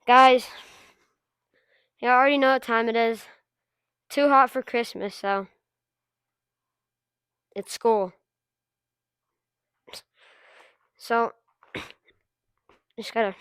Guys, you already know what time it is. Too hot for Christmas, so it's school. So just gotta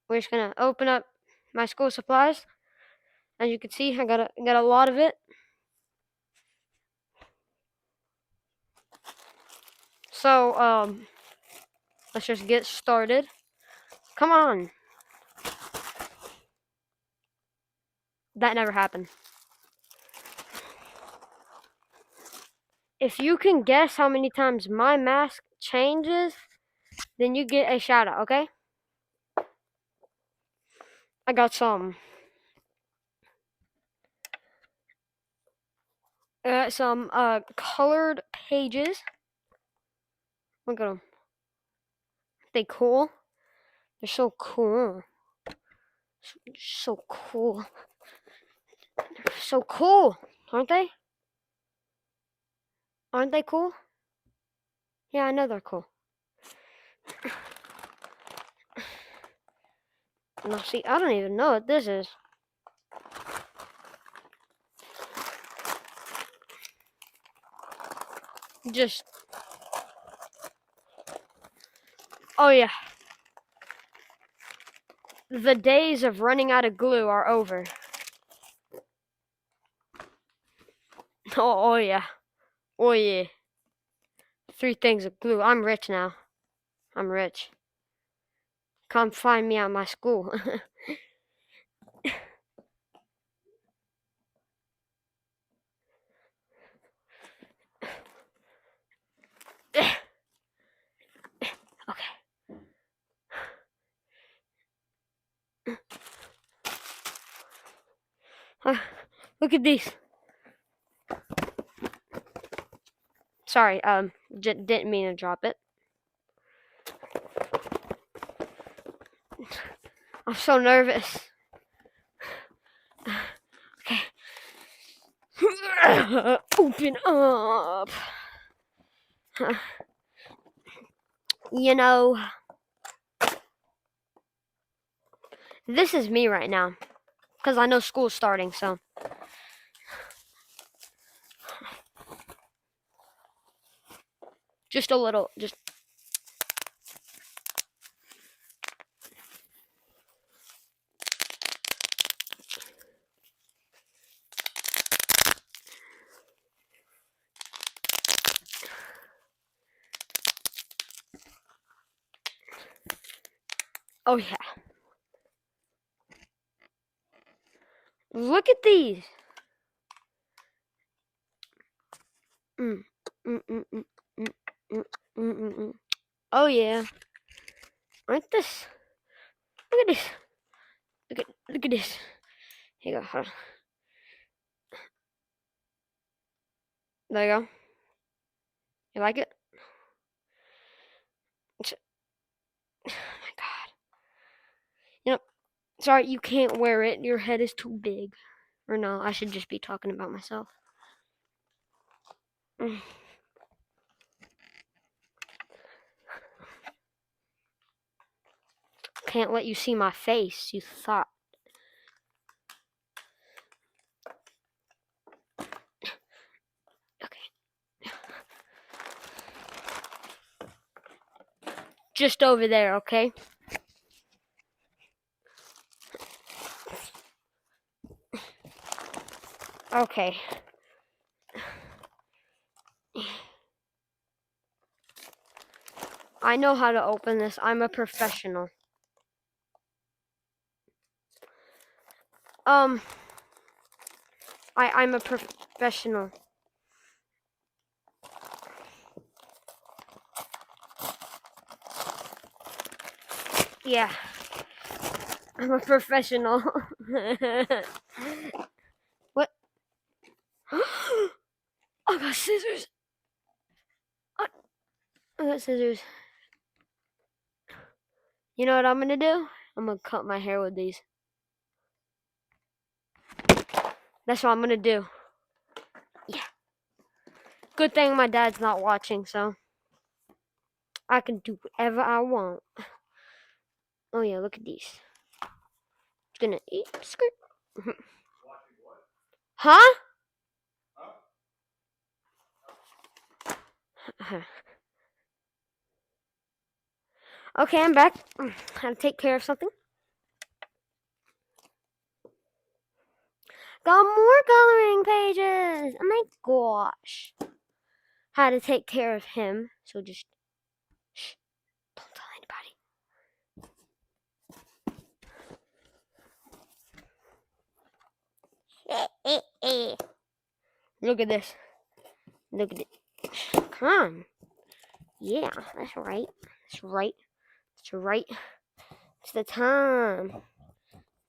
we're just gonna open up my school supplies. As you can see, I got a lot of it. So let's just get started. Come on. That never happened. If you can guess how many times my mask changes, then you get a shout out, okay? I got some colored pages. Look at them. They cool. They're so cool. So cool. So cool, aren't they? Aren't they cool? Yeah, I know they're cool. Now, see, I don't even know what this is. Just. Oh, yeah. The days of running out of glue are over. Oh yeah. Oh, yeah. 3 things of glue. I'm rich now. I'm rich. Come find me at my school. Okay. Look at these. Sorry, didn't mean to drop it. I'm so nervous. Okay. Open up. You know, this is me right now. Because I know school's starting, so. Just a little, just. Oh, yeah. Look at these. Mm, mm, mm, mm, mm, mm, mm, mm, mm. Oh, yeah. Aren't this? Look at this. Look at this. Here you go. Hold on. There you go. You like it? Oh my god. You know, sorry, you can't wear it. Your head is too big. Or no, I should just be talking about myself. Can't let you see my face, you thought. Okay. Just over there, okay? Okay. I know how to open this. I'm a professional. I'm a professional. Yeah. I'm a professional. What? I got scissors. I got scissors. You know what I'm gonna do? I'm gonna cut my hair with these. That's what I'm gonna do. Yeah. Good thing my dad's not watching, so I can do whatever I want. Oh yeah, look at these. It's gonna eat skirt. Huh? Okay, I'm back. How to take care of something. Got more coloring pages. Oh my gosh. How to take care of him. So just shh. Don't tell anybody. Look at this. Look at it. Come on. Yeah, that's right. That's right. That's right. It's the time.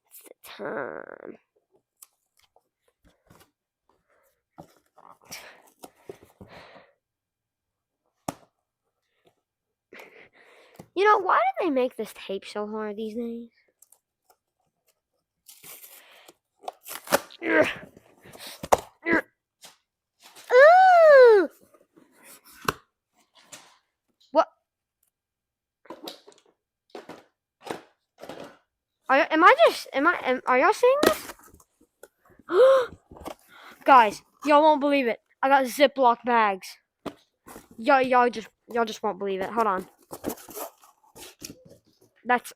It's the time. You know, why do they make this tape so hard these days? Ooh! What? Are y'all seeing this? Guys, y'all won't believe it. I got Ziploc bags. Y'all just won't believe it. Hold on.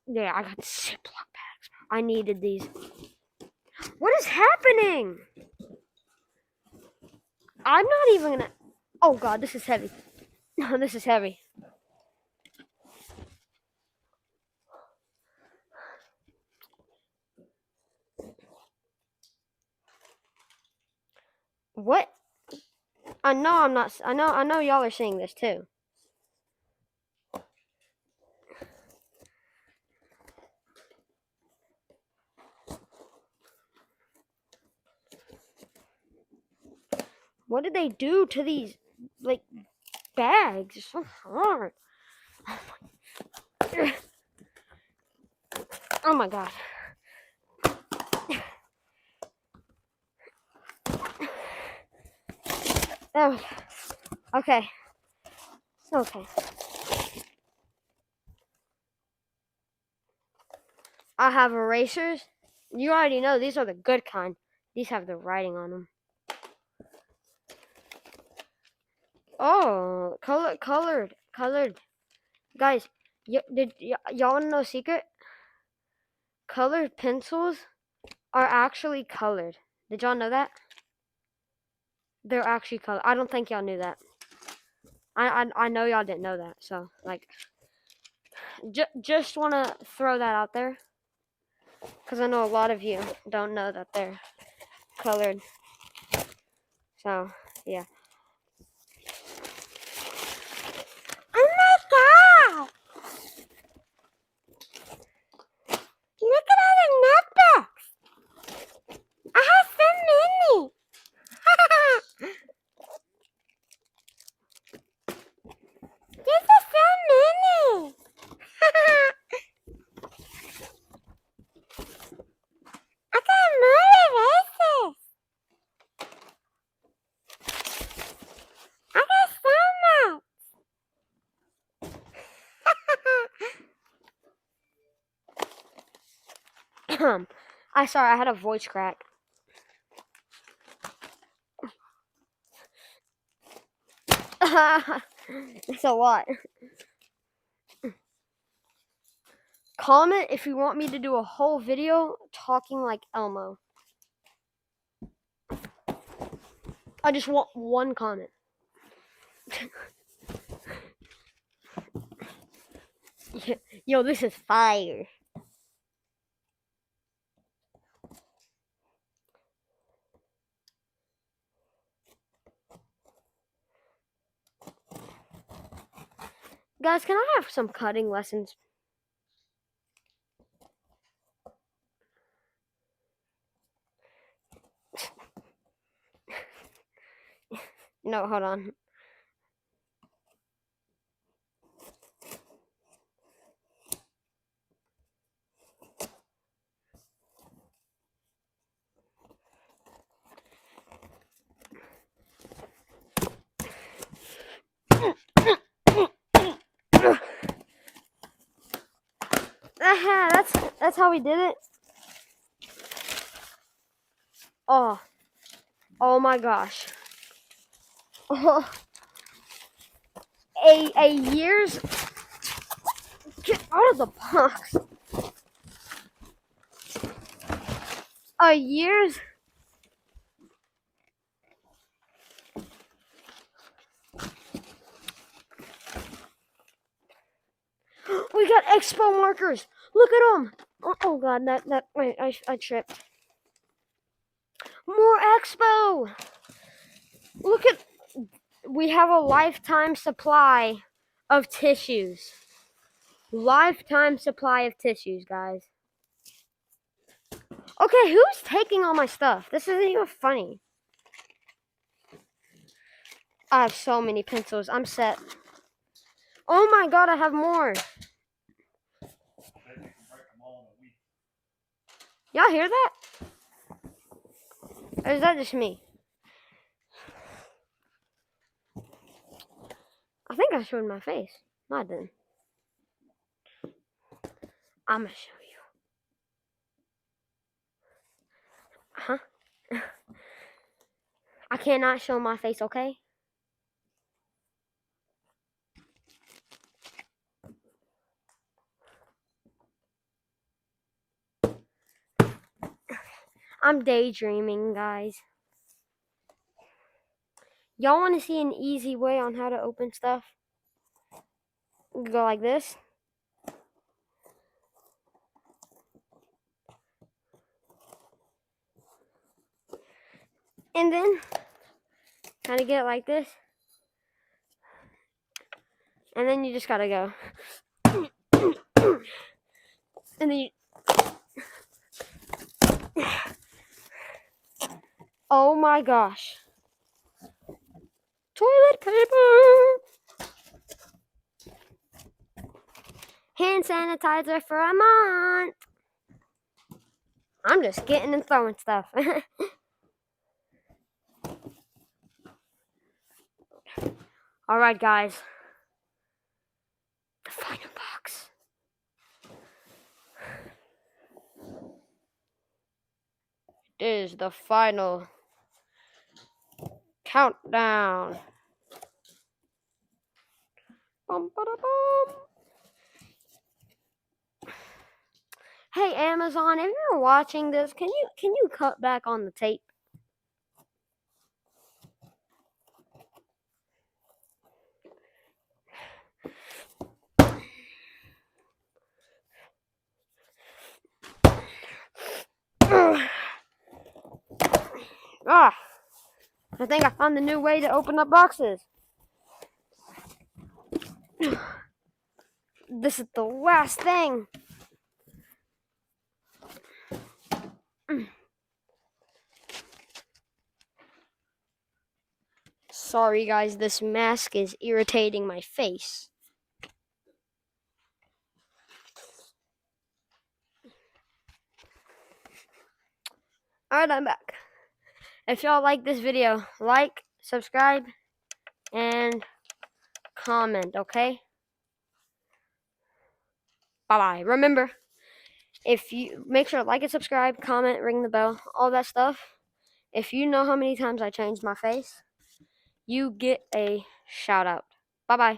Yeah, I got Ziploc bags. I needed these. What is happening? I'm not even gonna. Oh god, this is heavy. This is heavy. What? I know I'm not. I know y'all are seeing this too. What did they do to these like bags? It's so hard. Oh my god. There we go. Okay. Okay. I have erasers. You already know these are the good kind. These have the writing on them. Oh, colored. Guys, y'all want to know a secret? Colored pencils are actually colored. Did y'all know that? They're actually colored. I don't think y'all knew that. I know y'all didn't know that. So like, just want to throw that out there, because I know a lot of you don't know that they're colored. So yeah. Oh my god! Look at all the notebooks! I have so many! This is so many! I got more erasers! I got so much! I had a voice crack. It's a lot. Comment if you want me to do a whole video talking like Elmo. I just want one comment. Yo, this is fire. Guys, can I have some cutting lessons? No, hold on. That's how we did it. Oh my gosh. Oh, a year's. Get out of the box. A year's. We got expo markers. Look at them. Oh god, wait, I tripped. More expo. Look at. We have a lifetime supply of tissues. Lifetime supply of tissues, guys. Okay, who's taking all my stuff? This isn't even funny. I have so many pencils. I'm set. Oh my god, I have more. Y'all hear that? Or is that just me? I think I showed my face. No, I didn't. I'm gonna show you. Huh? I cannot show my face, okay? I'm daydreaming, guys. Y'all want to see an easy way on how to open stuff? Go like this. And then kind of get it like this. And then you just gotta go. And then you... Oh my gosh. Toilet paper. Hand sanitizer for a month. I'm just getting and throwing stuff. Alright, guys. The final box. It is the final countdown. Bum, ba, da, bum. Hey Amazon, if you're watching this, can you cut back on the tape? Ah, I think I found the new way to open up boxes. This is the last thing. Sorry guys, this mask is irritating my face. Alright, I'm back. If y'all like this video, like, subscribe, and comment, okay? Bye-bye. Remember, if you make sure to like and subscribe, comment, ring the bell, all that stuff. If you know how many times I changed my face, you get a shout out. Bye-bye.